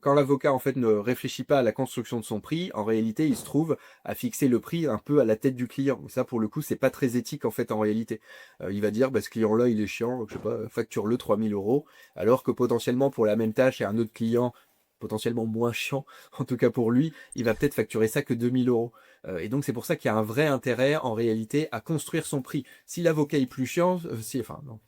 quand l'avocat en fait ne réfléchit pas à la construction de son prix, en réalité, il se trouve à fixer le prix un peu à la tête du client. Ça, pour le coup, c'est pas très éthique en fait en réalité. Il va dire, bah, ce client-là, il est chiant, je sais pas, facture-le 3 000 €, alors que potentiellement pour la même tâche et un autre client potentiellement moins chiant, en tout cas pour lui, il va peut-être facturer ça que 2 000 €. Et donc c'est pour ça qu'il y a un vrai intérêt en réalité à construire son prix. Si l'avocat est plus chiant, enfin non,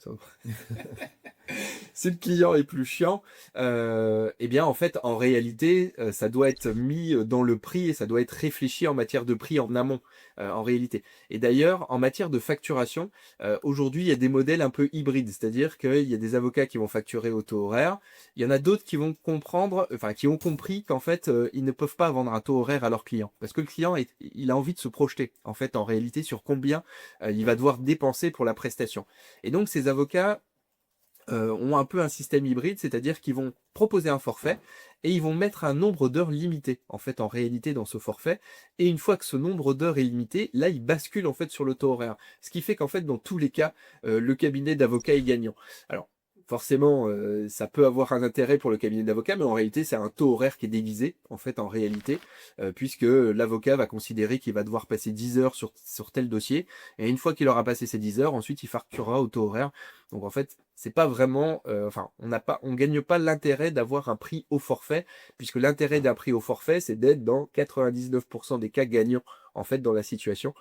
si le client est plus chiant, eh bien en fait en réalité ça doit être mis dans le prix et ça doit être réfléchi en matière de prix en amont en réalité. Et d'ailleurs en matière de facturation, aujourd'hui il y a des modèles un peu hybrides, c'est-à-dire qu'il y a des avocats qui vont facturer au taux horaire, il y en a d'autres qui vont comprendre, enfin qui ont compris qu'en fait ils ne peuvent pas vendre un taux horaire à leurs clients parce que le client il a envie de se projeter en fait en réalité sur combien il va devoir dépenser pour la prestation. Et donc ces avocats ont un peu un système hybride, c'est-à-dire qu'ils vont proposer un forfait et ils vont mettre un nombre d'heures limité en fait en réalité dans ce forfait, et une fois que ce nombre d'heures est limité, là ils basculent en fait sur le taux horaire, ce qui fait qu'en fait dans tous les cas le cabinet d'avocats est gagnant. Alors forcément ça peut avoir un intérêt pour le cabinet d'avocats, mais en réalité c'est un taux horaire qui est déguisé en fait en réalité, puisque l'avocat va considérer qu'il va devoir passer 10 heures sur tel dossier, et une fois qu'il aura passé ces 10 heures, ensuite il facturera au taux horaire. Donc en fait, c'est pas vraiment, enfin, on gagne pas l'intérêt d'avoir un prix au forfait, puisque l'intérêt d'un prix au forfait, c'est d'être dans 99% des cas gagnants en fait dans la situation.